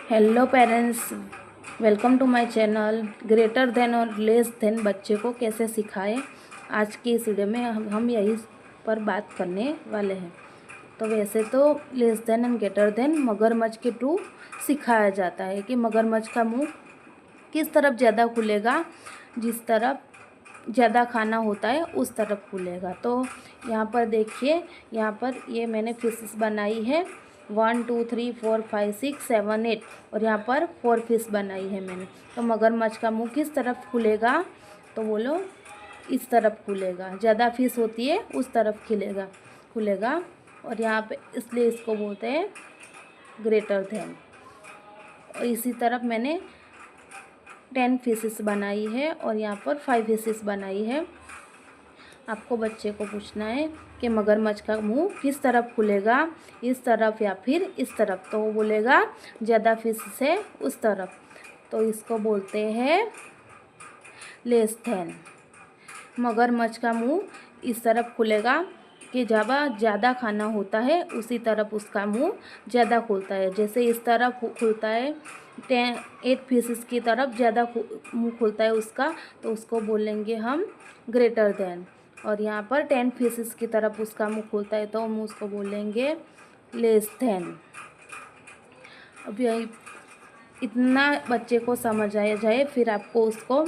Hello parents, welcome to my channel. Greater than और less than बच्चे को कैसे सिखाएं, आज की इस वीडियो में हम यही पर बात करने वाले हैं। तो वैसे तो less than and greater then मगरमच्छ के टू सिखाया जाता है कि मगरमच्छ का मुंह किस तरफ ज़्यादा खुलेगा, जिस तरफ ज़्यादा खाना होता है उस तरफ खुलेगा। तो यहाँ पर देखिए, यहाँ पर ये मैंने फिशेस बनाई है 1 2 3 4 5 6 7 8 और यहाँ पर 4 फिश बनाई है मैंने। तो मगरमच्छ का मुंह किस तरफ खुलेगा, तो बोलो इस तरफ खुलेगा। ज़्यादा फिश होती है उस तरफ खुलेगा। और यहाँ पे इसलिए इसको बोलते हैं ग्रेटर देन। और इसी तरफ मैंने 10 फिशेस बनाई है और यहाँ पर 5 फिशेस बनाई है। आपको बच्चे को पूछना है कि मगरमच्छ का मुंह किस तरफ खुलेगा, इस तरफ या फिर इस तरफ। तो वो बोलेगा ज़्यादा फिश से उस तरफ। तो इसको बोलते हैं लेस देन। मगरमच्छ का मुंह इस तरफ खुलेगा कि जब ज़्यादा खाना होता है उसी तरफ उसका मुंह ज़्यादा खुलता है। जैसे इस तरफ खुलता है 8 फिशेस की तरफ ज़्यादा मुंह खुलता है उसका, तो उसको बोलेंगे हम ग्रेटर देन। और यहाँ पर 10 फिशेस की तरफ उसका मुंह खुलता है तो हम उसको बोलेंगे लेस देन। अब यही इतना बच्चे को समझ आया जाए, फिर आपको उसको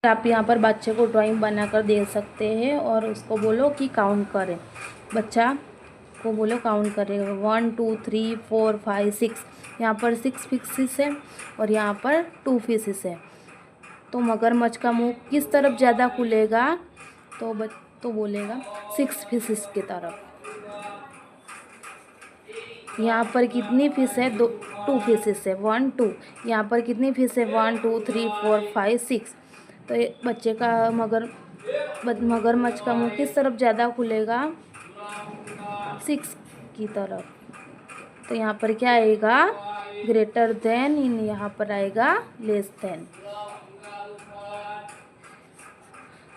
आप यहाँ पर बच्चे को ड्राइंग बनाकर दे सकते हैं और उसको बोलो कि काउंट करें। बच्चा को बोलो काउंट करें 1 2 3 4 5 6। यहाँ पर 6 फिशेस है और यहाँ पर 2 फिशेस है। तो मगरमच्छ का मुंह किस तरफ ज़्यादा खुलेगा, तो बोलेगा 6 फिशेस की तरफ। यहाँ पर कितनी फिश है, 2 फिशेस है 1 2। यहाँ पर कितनी फिश है 1 2 3 4 5 6। तो ये बच्चे का मगरमच्छ का मुंह किस तरफ ज़्यादा खुलेगा, 6 की तरफ। तो यहाँ पर क्या आएगा ग्रेटर देन, यहाँ पर आएगा लेस देन।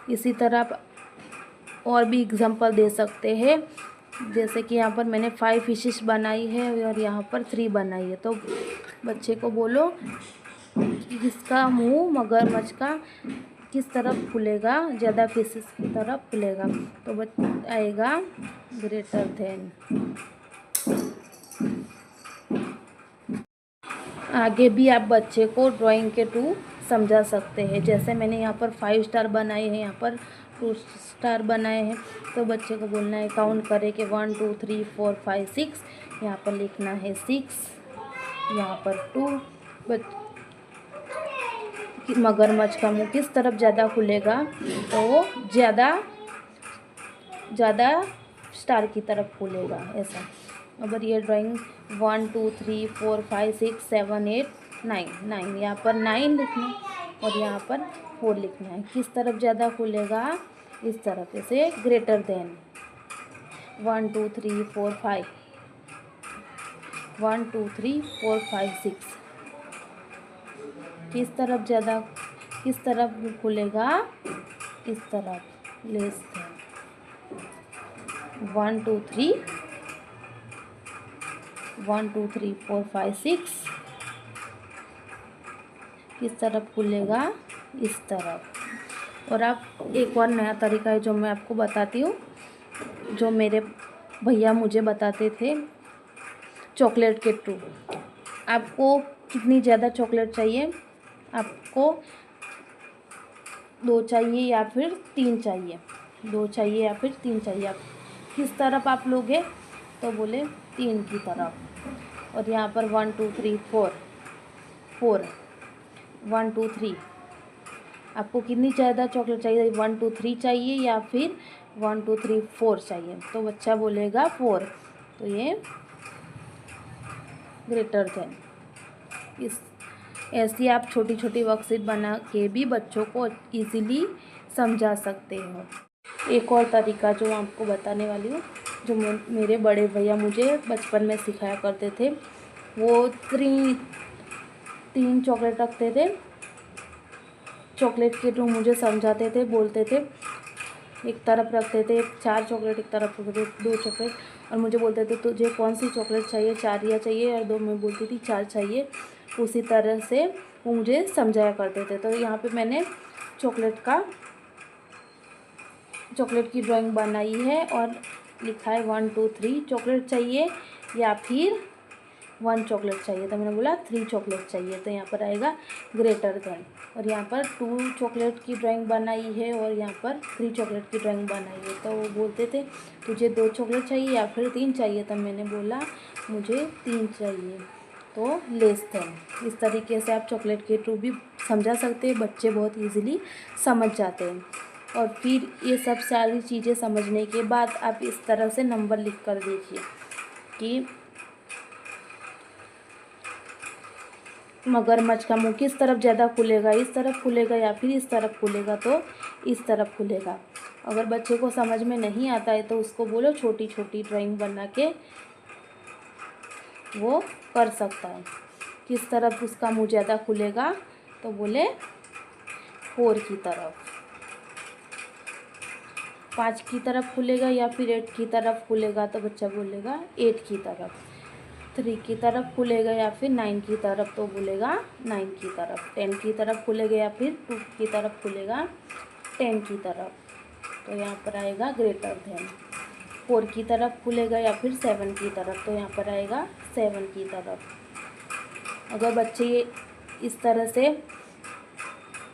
इसी तरह और भी एग्जांपल दे सकते हैं। जैसे कि यहाँ पर मैंने 5 फिशेस बनाई है और यहाँ पर 3 बनाई है। तो बच्चे को बोलो कि इसका मुंह मगरमच्छ का किस तरफ खुलेगा, ज़्यादा फिशेस की तरफ खुलेगा। तो आएगा ग्रेटर देन। आगे भी आप बच्चे को ड्राइंग के टू समझा सकते हैं। जैसे मैंने यहाँ पर 5 स्टार बनाए हैं, यहाँ पर 2 स्टार बनाए हैं। तो बच्चे को बोलना है काउंट करें कि 1 2 3 4 5 6। यहाँ पर लिखना है 6, यहाँ पर 2। मगरमच्छ का मुंह किस तरफ ज़्यादा खुलेगा, तो वो ज़्यादा स्टार की तरफ खुलेगा, ऐसा। अगर ये ड्राइंग 1 2 3 4 5 6 7 8 9 यहाँ पर 9 लिखना और यहाँ पर 4 लिखना है। किस तरफ ज़्यादा खुलेगा, इस तरफ, ऐसे ग्रेटर देन। 1 2 3 4 5, 1 2 3 4 5 6। किस तरफ खुलेगा, इस तरफ, लेस देन। 1 2 3 1 2 3 4 5 6। किस तरफ खुलेगा, इस तरफ। और आप एक और नया तरीका है जो मैं आपको बताती हूँ, जो मेरे भैया मुझे बताते थे, चॉकलेट के टू। आपको कितनी ज़्यादा चॉकलेट चाहिए, आपको 2 चाहिए या फिर 3 चाहिए, 2 चाहिए या फिर 3 चाहिए। आप किस तरफ आप लोगे, तो बोले 3 की तरफ। और यहाँ पर 1 2 3 4 1 2 3। आपको कितनी ज़्यादा चॉकलेट चाहिए, 1 2 3 चाहिए या फिर 1 2 3 4 चाहिए। तो बच्चा बोलेगा 4। तो ये ग्रेटर देन। ऐसी आप छोटी छोटी वर्कशीट बना के भी बच्चों को इजीली समझा सकते हो। एक और तरीका जो आपको बताने वाली हूँ, जो मेरे बड़े भैया मुझे बचपन में सिखाया करते थे। वो 3 चॉकलेट रखते थे, चॉकलेट के टू मुझे समझाते थे, बोलते थे एक तरफ रखते थे 4 चॉकलेट, एक तरफ रखते थे 2 चॉकलेट। और मुझे बोलते थे तुझे कौन सी चॉकलेट चाहिए, 4 या चाहिए, और 2 मैं बोलती थी 4 चाहिए। उसी तरह से वो मुझे समझाया करते थे। तो यहाँ पे मैंने चॉकलेट की ड्राइंग बनाई है और लिखा है 1 2 3 चॉकलेट चाहिए या फिर 1 चॉकलेट चाहिए। तो मैंने बोला 3 चॉकलेट चाहिए, तो यहाँ पर आएगा ग्रेटर देन। और यहाँ पर 2 चॉकलेट की ड्राइंग बनाई है और यहाँ पर 3 चॉकलेट की ड्राइंग बनाई है। तो वो बोलते थे तुझे 2 चॉकलेट चाहिए या फिर 3 चाहिए, तो मैंने बोला मुझे 3 चाहिए। तो लेस देन, इस तरीके से आप चॉकलेट के थ्रू भी समझा सकते हैं, बच्चे बहुत ईजिली समझ जाते हैं। और फिर ये सब सारी चीज़ें समझने के बाद आप इस तरह से नंबर लिख कर देखिए कि मगरमच्छ का मुंह किस तरफ ज़्यादा खुलेगा, इस तरफ खुलेगा या फिर इस तरफ खुलेगा, तो इस तरफ खुलेगा। अगर बच्चे को समझ में नहीं आता है तो उसको बोलो छोटी छोटी ड्राइंग बना के वो कर सकता है। किस तरफ उसका मुंह ज़्यादा खुलेगा, तो बोले 4 की तरफ, 5 की तरफ खुलेगा या फिर 8 की तरफ खुलेगा, तो बच्चा बोलेगा 8 की तरफ। 3 की तरफ खुलेगा या फिर 9 की तरफ, तो बोलेगा 9 की तरफ। 10 की तरफ खुलेगा या फिर 2 की तरफ खुलेगा 10 की तरफ, तो यहाँ पर आएगा ग्रेटर देन। 4 की तरफ खुलेगा या फिर 7 की तरफ, तो यहाँ पर आएगा 7 की तरफ। अगर बच्चे ये इस तरह से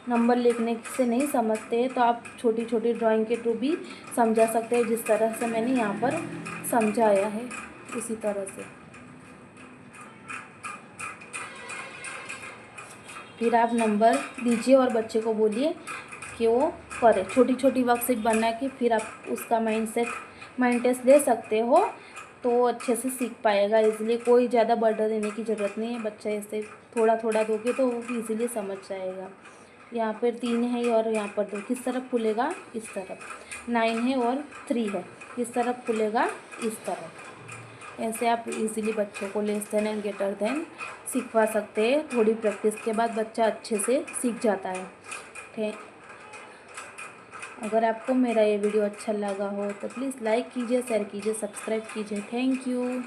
नंबर लिखने से नहीं समझते हैं तो आप छोटी छोटी ड्राइंग के थ्रू भी समझा सकते हैं, जिस तरह से मैंने यहाँ पर समझाया है उसी तरह से। फिर आप नंबर दीजिए और बच्चे को बोलिए कि वो करे। छोटी छोटी वर्कशीट बना के फिर आप उसका माइंड टेस्ट दे सकते हो, तो वो अच्छे से सीख पाएगा इजीली। कोई ज़्यादा बर्डन देने की ज़रूरत नहीं है, बच्चा ऐसे थोड़ा थोड़ा दोगे तो वो इजीली समझ जाएगा। यहाँ पर 3 है और यहाँ पर 2, किस तरफ खुलेगा, इस तरफ। 9 है और 3 है, किस तरफ खुलेगा, इस तरफ। ऐसे आप इजीली बच्चों को less than and greater than सिखवा सकते हैं। थोड़ी प्रैक्टिस के बाद बच्चा अच्छे से सीख जाता है। ठीक, अगर आपको मेरा ये वीडियो अच्छा लगा हो तो प्लीज़ लाइक कीजिए, शेयर कीजिए, सब्सक्राइब कीजिए। Thank you.